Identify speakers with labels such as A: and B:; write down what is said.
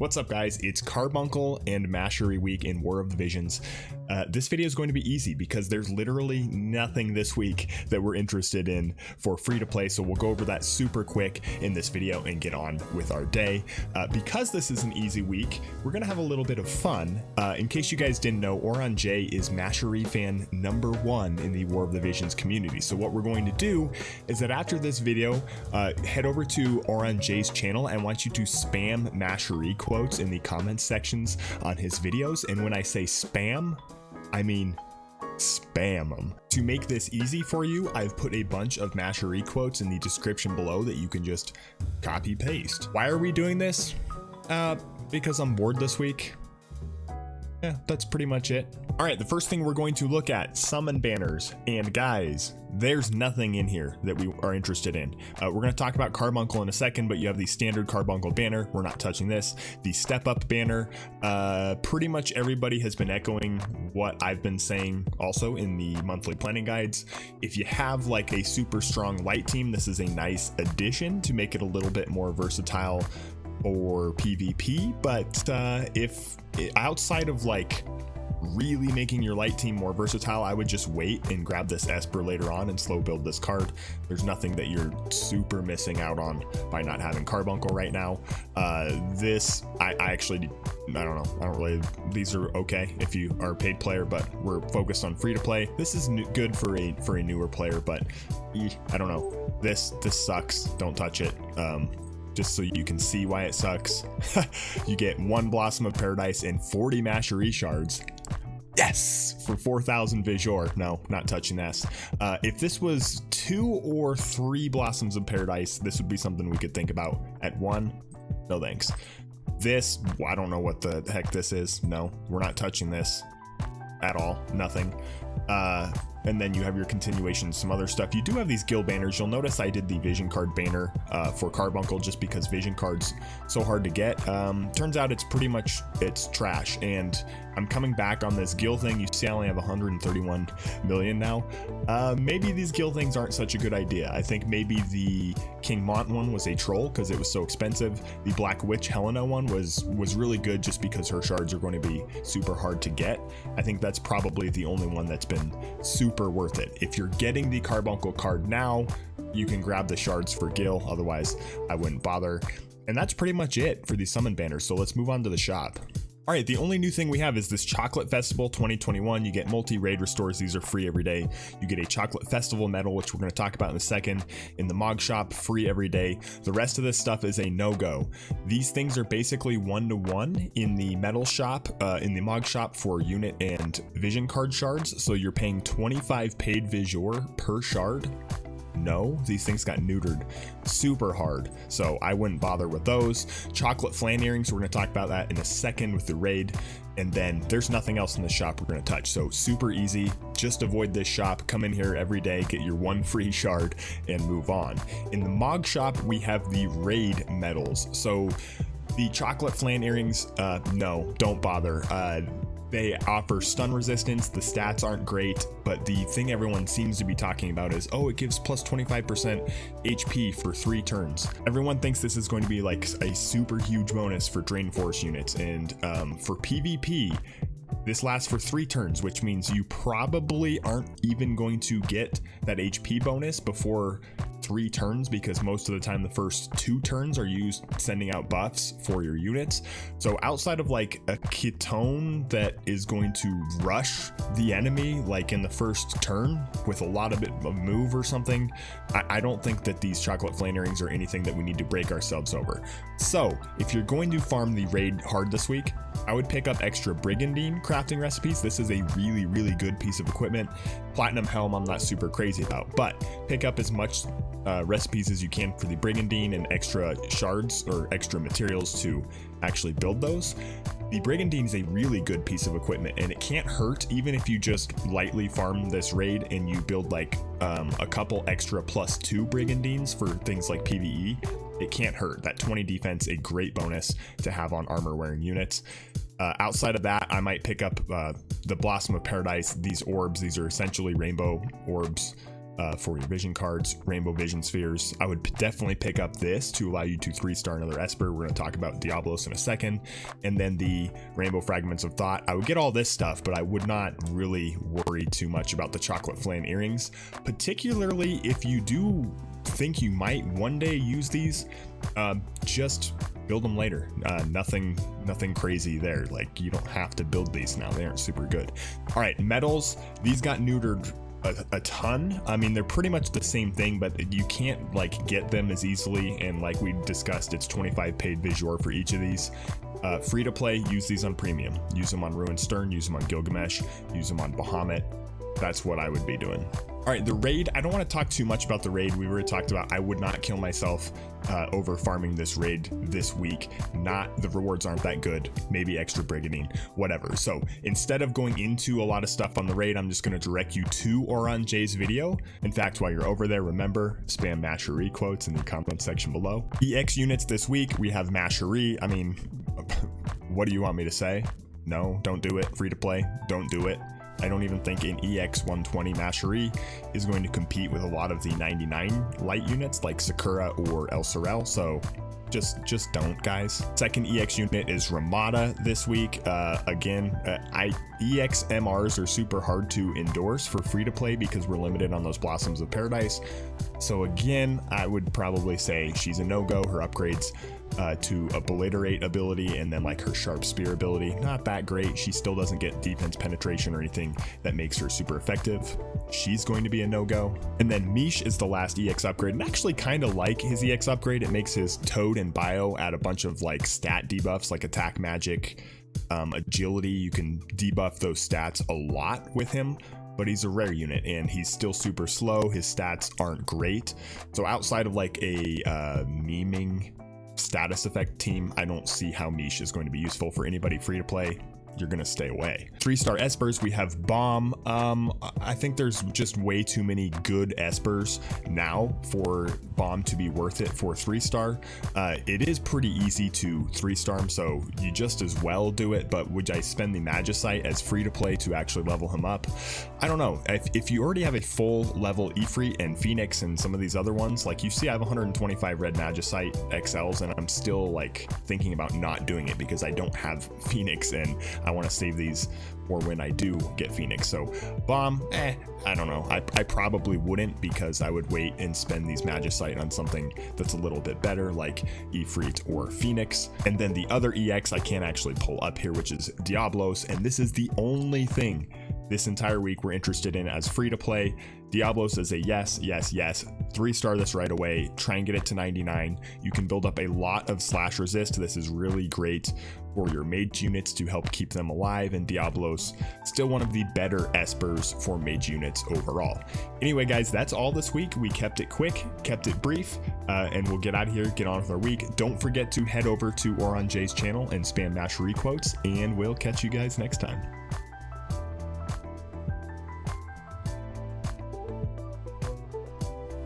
A: What's up, guys? It's Carbuncle and Macherie week in War of the Visions. This video is going to be easy because there's literally nothing this week that we're interested in for free to play, so we'll go over that super quick in this video and get on with our day. Because this is an easy week, we're going to have a little bit of fun. In case you guys didn't know, Oran J is Macherie fan #1 in the War of the Visions community. So what we're going to do is that after this video, head over to Oran J's channel. I want you to spam Macherie Quotes in the comments sections on his videos. And when I say spam, I mean spam them. To make this easy for you, I've put a bunch of Macherie Quotes in the description below that you can just copy paste. Why are we doing this? Because I'm bored this week. Yeah, that's pretty much it. All right, the first thing we're going to look at, summon banners. And guys, there's nothing in here that we are interested in. We're going to talk about Carbuncle in a second, but you have the standard Carbuncle banner. We're not touching this. The step up banner, pretty much everybody has been echoing what I've been saying also in the monthly planning guides. If you have like a super strong light team, this is a nice addition to make it a little bit more versatile or PvP, but if outside of like really making your light team more versatile, I would just wait and grab this Esper later on and slow build this card. There's nothing that you're super missing out on by not having Carbuncle right now. This I don't know, I don't really, these are okay if you are a paid player, but we're focused on free to play. This is good for a newer player, but I don't know, this sucks. Don't touch it. Just so you can see why it sucks. You get 1 Blossom of Paradise and 40 Macherie shards. Yes! For 4,000 Vizor. No, not touching this. If this was 2 or 3 Blossoms of Paradise, this would be something we could think about. At 1, no thanks. This, I don't know what the heck this is. No, we're not touching this at all. Nothing. And then you have your continuation, some other stuff. You do have these guild banners. You'll notice I did the vision card banner for Carbuncle just because vision cards so hard to get. Turns out it's trash, and I'm coming back on this guild thing. You see I only have 131 million now. Maybe these guild things aren't such a good idea. I think maybe the King Mont one was a troll because it was so expensive. The Black Witch Helena one was really good just because her shards are going to be super hard to get. I think that's probably the only one that's been super worth it. If you're getting the Carbuncle card now, you can grab the shards for Gil. Otherwise, I wouldn't bother. And that's pretty much it for the summon banners. So let's move on to the shop. All right, the only new thing we have is this Chocolate Festival 2021. You get multi-raid restores. These are free every day. You get a Chocolate Festival medal, which we're going to talk about in a second. In the Mog shop, free every day. The rest of this stuff is a no-go. These things are basically 1-to-1 in the medal shop, in the Mog shop for unit and vision card shards. So you're paying 25 paid Vizor per shard. No, these things got neutered super hard, so I wouldn't bother with those. Chocolate flan earrings, we're going to talk about that in a second with the raid. And then there's nothing else in the shop we're going to touch, so super easy. Just avoid this shop, come in here every day, get your 1 free shard and move on. In the Mog shop, we have the raid medals. So the chocolate flan earrings, no, don't bother. They offer stun resistance. The stats aren't great, but the thing everyone seems to be talking about is, oh, it gives plus 25% HP for 3 turns. Everyone thinks this is going to be like a super huge bonus for Drain Force units, and for PvP, this lasts for 3 turns, which means you probably aren't even going to get that HP bonus before 3 turns, because most of the time the first 2 turns are used sending out buffs for your units. So outside of like a ketone that is going to rush the enemy like in the first turn with a lot of move or something, I don't think that these chocolate flame earrings are anything that we need to break ourselves over. So if you're going to farm the raid hard this week, I would pick up extra Brigandine crafting recipes. This is a really good piece of equipment. Platinum Helm I'm not super crazy about, but pick up as much recipes as you can for the Brigandine and extra shards or extra materials to actually build those. The Brigandine is a really good piece of equipment, and it can't hurt even if you just lightly farm this raid and you build like a couple extra +2 Brigandines for things like PvE. It can't hurt. That 20 defense, a great bonus to have on armor wearing units. Outside of that, I might pick up the Blossom of Paradise. These orbs, these are essentially rainbow orbs. for your vision cards, rainbow vision spheres. I would definitely pick up this to allow you to 3-star another Esper. We're going to talk about Diabolos in a second. And then the rainbow fragments of thought. I would get all this stuff, but I would not really worry too much about the chocolate flame earrings, particularly if you do think you might one day use these. Just build them later. Nothing crazy there. Like, you don't have to build these now. They aren't super good. All right, medals. These got neutered a ton. I mean, they're pretty much the same thing, but you can't like get them as easily. And like we discussed, it's 25 paid visual for each of these. Free to play, use these on premium. Use them on Ruined Stern, use them on Gilgamesh, use them on Bahamut. That's what I would be doing. All right, the raid. I don't want to talk too much about the raid. We already talked about I would not kill myself over farming this raid this week. The rewards aren't that good. Maybe extra brigadine, whatever. So instead of going into a lot of stuff on the raid, I'm just going to direct you to Oron J's video. In fact, while you're over there, remember, spam Macherie Quotes in the comment section below. EX units this week, we have Macherie. I mean, what do you want me to say? No, don't do it. Free to play, don't do it. I don't even think an EX 120 Macherie is going to compete with a lot of the 99 light units like Sakura or El Sorel, so just don't, guys. Second EX unit is Ramada this week. Again, EX MRs are super hard to endorse for free to play because we're limited on those Blossoms of Paradise. So again, I would probably say she's a no-go. Her upgrades to obliterate ability and then like her sharp spear ability, not that great. She still doesn't get defense penetration or anything that makes her super effective. She's going to be a no-go. And then Miche is the last EX upgrade, and actually kind of like his EX upgrade. It makes his Toad and Bio add a bunch of like stat debuffs like attack, magic, agility. You can debuff those stats a lot with him, but he's a rare unit and he's still super slow. His stats aren't great. So outside of like a meming status effect team, I don't see how Miche is going to be useful for anybody free to play. You're gonna stay away. 3-star Espers, we have Bomb. I think there's just way too many good Espers now for Bomb to be worth it for 3-star. It is pretty easy to 3-star him, so you just as well do it, but would I spend the Magicite as free to play to actually level him up? I don't know. If you already have a full level Ifrit and Phoenix and some of these other ones, like you see I have 125 red Magicite XLs and I'm still like thinking about not doing it because I don't have Phoenix and I want to save these for when I do get Phoenix. So Bomb, I don't know. I probably wouldn't because I would wait and spend these Magicite on something that's a little bit better like Ifrit or Phoenix. And then the other EX I can't actually pull up here, which is Diabolos, and this is the only thing this entire week we're interested in as free to play. Diabolos is a yes. 3-star this right away. Try and get it to 99. You can build up a lot of slash resist. This is really great for your mage units to help keep them alive, and Diabolos still one of the better Espers for mage units overall. Anyway, guys, that's all this week. We kept it quick, kept it brief, and we'll get out of here, get on with our week. Don't forget to head over to Oron J's channel and spam Macherie Quotes, and we'll catch you guys next time.